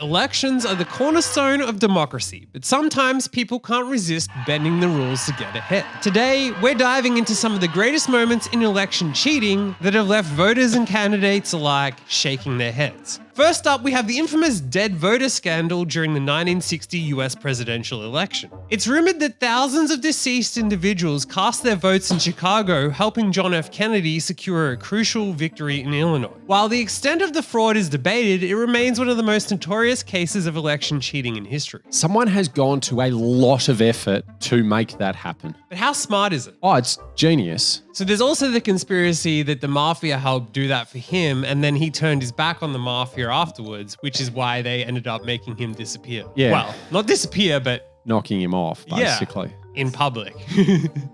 Elections are the cornerstone of democracy, but sometimes people can't resist bending the rules to get ahead. Today, we're diving into some of the greatest moments in election cheating that have left voters and candidates alike shaking their heads. First up, we have the infamous dead voter scandal during the 1960 US presidential election. It's rumored that thousands of deceased individuals cast their votes in Chicago, helping John F. Kennedy secure a crucial victory in Illinois. While the extent of the fraud is debated, it remains one of the most notorious cases of election cheating in history. Someone has gone to a lot of effort to make that happen. But how smart is it? Oh, it's genius. So there's also the conspiracy that the mafia helped do that for him, and then he turned his back on the mafia afterwards, which is why they ended up making him disappear. Yeah. Well, not disappear, but knocking him off, basically. In public.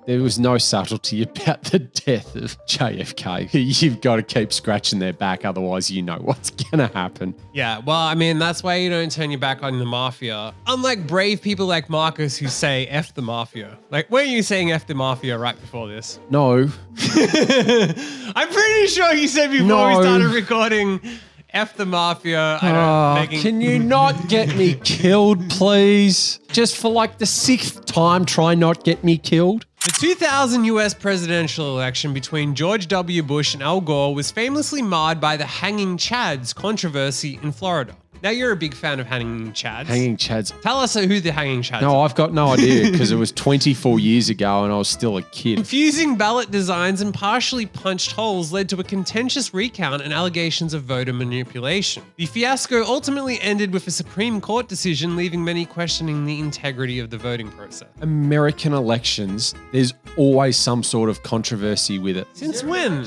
There was no subtlety about the death of JFK. You've got to keep scratching their back, otherwise you know what's going to happen. Yeah, well, I mean, that's why you don't turn your back on the mafia. Unlike brave people like Marcus who say F the mafia. Like, weren't you saying F the mafia right before this? No. I'm pretty sure you said before we started recording F the mafia. Can you not get me killed, please? Just for like the 6th time, try not get me killed. The 2000 US presidential election between George W. Bush and Al Gore was famously marred by the hanging chads controversy in Florida. Now, you're a big fan of hanging chads. Hanging chads. Tell us who the hanging chads are. No, I've got no idea because it was 24 years ago and I was still a kid. Confusing ballot designs and partially punched holes led to a contentious recount and allegations of voter manipulation. The fiasco ultimately ended with a Supreme Court decision, leaving many questioning the integrity of the voting process. American elections, there's always some sort of controversy with it. Since when?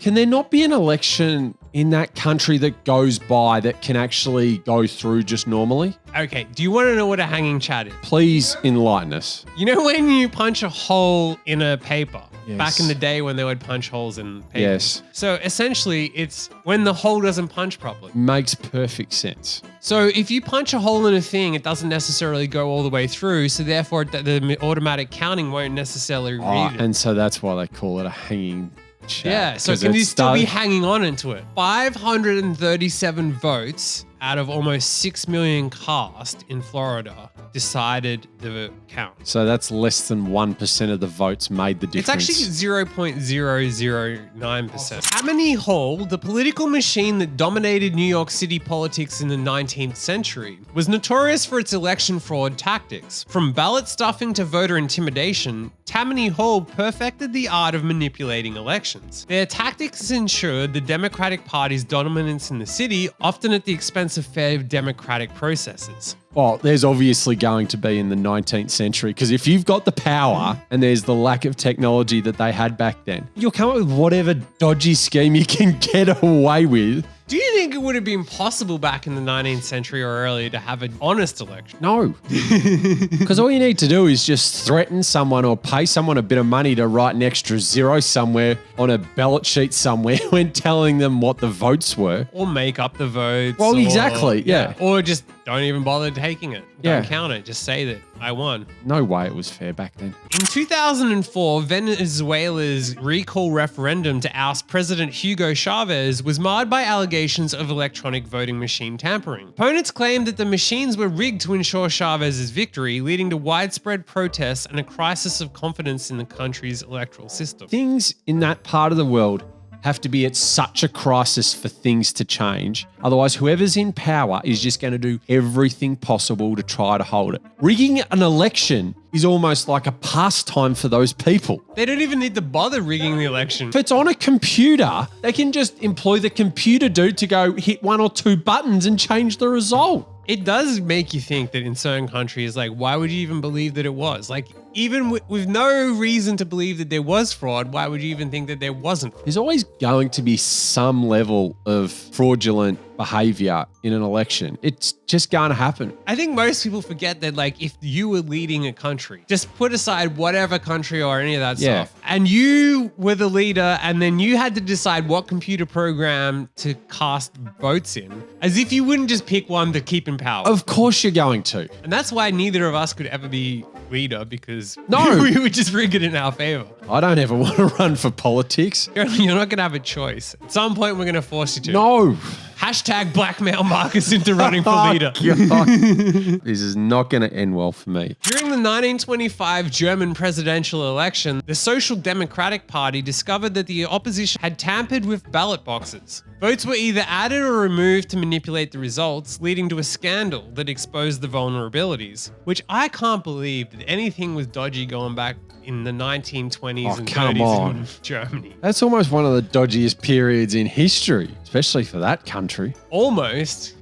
Can there not be an election in that country that goes by that can actually go through just normally? Okay, do you want to know what a hanging chat is? Please enlighten us. You know when you punch a hole in a paper? Yes. Back in the day when they would punch holes in paper. Yes. So essentially, it's when the hole doesn't punch properly. Makes perfect sense. So if you punch a hole in a thing, it doesn't necessarily go all the way through. So therefore, the automatic counting won't necessarily read it. And so that's why they call it a hanging chat. Yeah, so can you still be hanging on into it? 537 votes out of almost 6 million cast in Florida decided the count. So that's less than 1% of the votes made the difference. It's actually 0.009%. Tammany Hall, the political machine that dominated New York City politics in the 19th century, was notorious for its election fraud tactics. From ballot stuffing to voter intimidation, Tammany Hall perfected the art of manipulating elections. Their tactics ensured the Democratic Party's dominance in the city, often at the expense of fair democratic processes. Well, there's obviously going to be in the 19th century because if you've got the power and there's the lack of technology that they had back then, you'll come up with whatever dodgy scheme you can get away with. Do you think it would have been possible back in the 19th century or earlier to have an honest election? No. Because all you need to do is just threaten someone or pay someone a bit of money to write an extra zero somewhere on a ballot sheet somewhere when telling them what the votes were. Or make up the votes. Well, exactly, yeah. Or just don't even bother taking it. Don't Yeah. count it. Just say that I won. No way it was fair back then. In 2004, Venezuela's recall referendum to oust President Hugo Chavez was marred by allegations of electronic voting machine tampering. Opponents claimed that the machines were rigged to ensure Chavez's victory, leading to widespread protests and a crisis of confidence in the country's electoral system. Things in that part of the world have to be at such a crisis for things to change. Otherwise, whoever's in power is just going to do everything possible to try to hold it. Rigging an election is almost like a pastime for those people. They don't even need to bother rigging the election. If it's on a computer, they can just employ the computer dude to go hit 1 or 2 buttons and change the result. It does make you think that in certain countries, like, why would you even believe that it was? Like, even with no reason to believe that there was fraud, why would you even think that there wasn't? There's always going to be some level of fraudulent behavior in an election. It's just going to happen. I think most people forget that, like, if you were leading a country, just put aside whatever country or any of that stuff, and you were the leader, and then you had to decide what computer program to cast votes in, as if you wouldn't just pick one to keep in power. Of course you're going to. And that's why neither of us could ever be leader, because No. we would just rig it in our favor. I don't ever want to run for politics. You're not going to have a choice. At some point, we're going to force you to. No. Hashtag blackmail Marcus into running for leader. God. This is not going to end well for me. During the 1925 German presidential election, the Social Democratic Party discovered that the opposition had tampered with ballot boxes. Votes were either added or removed to manipulate the results, leading to a scandal that exposed the vulnerabilities. Which I can't believe that anything was dodgy going back in the 1920s and 30s in Germany. That's almost one of the dodgiest periods in history, especially for that country. Almost.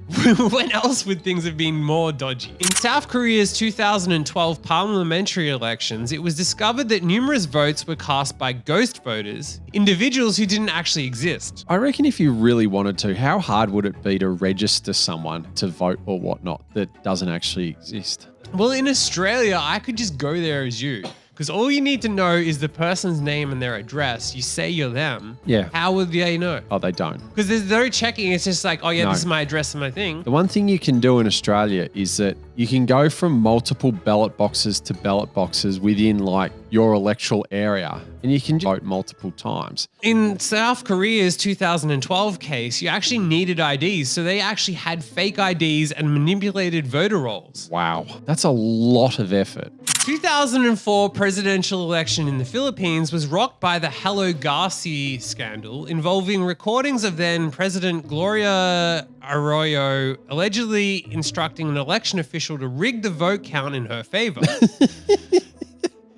When else would things have been more dodgy? In South Korea's 2012 parliamentary elections, it was discovered that numerous votes were cast by ghost voters, individuals who didn't actually exist. I reckon if you really wanted to, how hard would it be to register someone to vote or whatnot that doesn't actually exist? Well, in Australia, I could just go there as you. Because all you need to know is the person's name and their address. You say you're them. Yeah. How would they know? Oh, they don't. Because there's no checking. It's just like, oh yeah, No. this is my address and my thing. The one thing you can do in Australia is that you can go from multiple ballot boxes to ballot boxes within like your electoral area and you can vote multiple times. In South Korea's 2012 case, you actually needed IDs. So they actually had fake IDs and manipulated voter rolls. Wow. That's a lot of effort. 2004 presidential election in the Philippines was rocked by the Hello Garci scandal involving recordings of then President Gloria Arroyo allegedly instructing an election official to rig the vote count in her favor.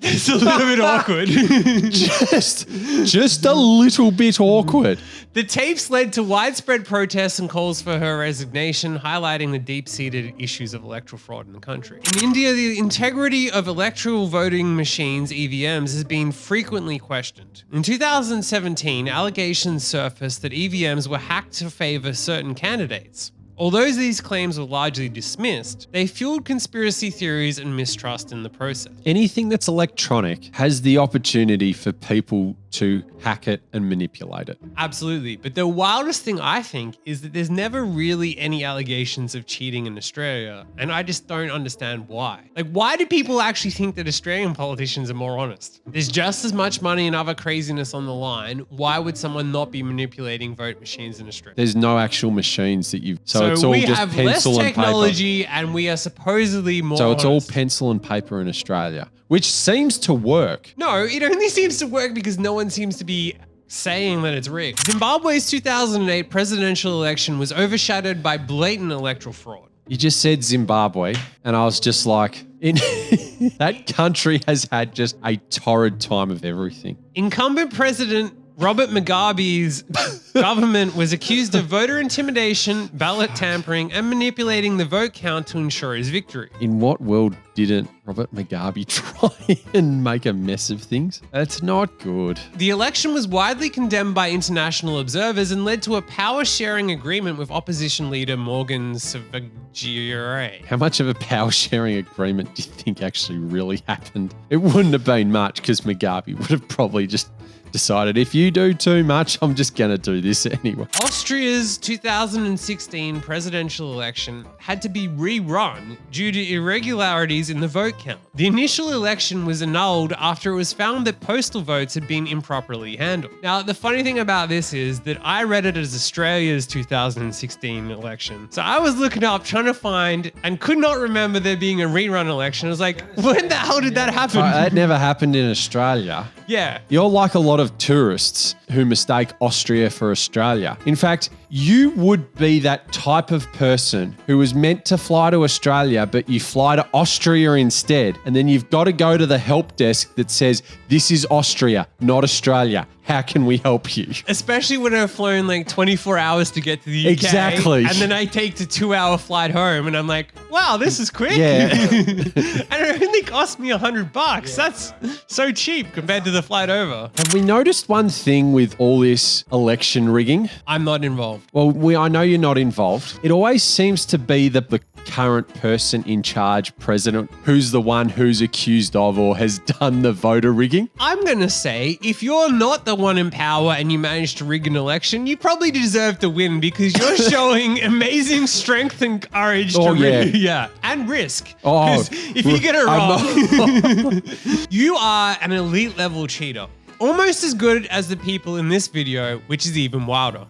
It's a little bit awkward. just a little bit awkward. The tapes led to widespread protests and calls for her resignation, highlighting the deep-seated issues of electoral fraud in the country. In India, the integrity of electoral voting machines, EVMs, has been frequently questioned. In 2017, allegations surfaced that EVMs were hacked to favor certain candidates. Although these claims were largely dismissed, they fueled conspiracy theories and mistrust in the process. Anything that's electronic has the opportunity for people to hack it and manipulate it. Absolutely. But the wildest thing I think is that there's never really any allegations of cheating in Australia. And I just don't understand why. Like, why do people actually think that Australian politicians are more honest? There's just as much money and other craziness on the line. Why would someone not be manipulating vote machines in Australia? There's no actual machines that you've... So it's all we just have less pencil and paper. technology and we are supposedly more So it's all honest. pencil and paper in Australia, which seems to work. No, it only seems to work because no one seems to be saying that it's rigged. Zimbabwe's 2008 presidential election was overshadowed by blatant electoral fraud. You just said Zimbabwe, and I was just like, that country has had just a torrid time of everything. Incumbent President Robert Mugabe's government was accused of voter intimidation, ballot tampering, and manipulating the vote count to ensure his victory. In what world didn't Robert Mugabe try and make a mess of things? That's not good. The election was widely condemned by international observers and led to a power-sharing agreement with opposition leader Morgan Tsvangirai. How much of a power-sharing agreement do you think actually really happened? It wouldn't have been much because Mugabe would have probably just decided, if you do too much, I'm just going to do this anyway. Austria's 2016 presidential election had to be rerun due to irregularities in the vote count. The initial election was annulled after it was found that postal votes had been improperly handled. Now, the funny thing about this is that I read it as Australia's 2016 election. So I was looking up, trying to find, and could not remember there being a rerun election. I was like, when the hell did that happen? That never happened in Australia. Yeah. You're like a lot of tourists who mistake Austria for Australia. In fact, you would be that type of person who was meant to fly to Australia, but you fly to Austria instead. And then you've got to go to the help desk that says, this is Austria, not Australia. How can we help you? Especially when I've flown like 24 hours to get to the UK. Exactly. And then I take the 2-hour flight home and I'm like, wow, this is quick. Yeah. And it only cost me $100. That's so cheap compared to the flight over. Have we noticed one thing with all this election rigging? I'm not involved. Well, I know you're not involved. It always seems to be the current person in charge, president, who's the one who's accused of or has done the voter rigging. I'm going to say, if you're not the one in power and you manage to rig an election, you probably deserve to win because you're showing amazing strength and courage to rig. Yeah. And risk. Oh, 'Cause if you get it wrong, you are an elite level cheater. Almost as good as the people in this video, which is even wilder.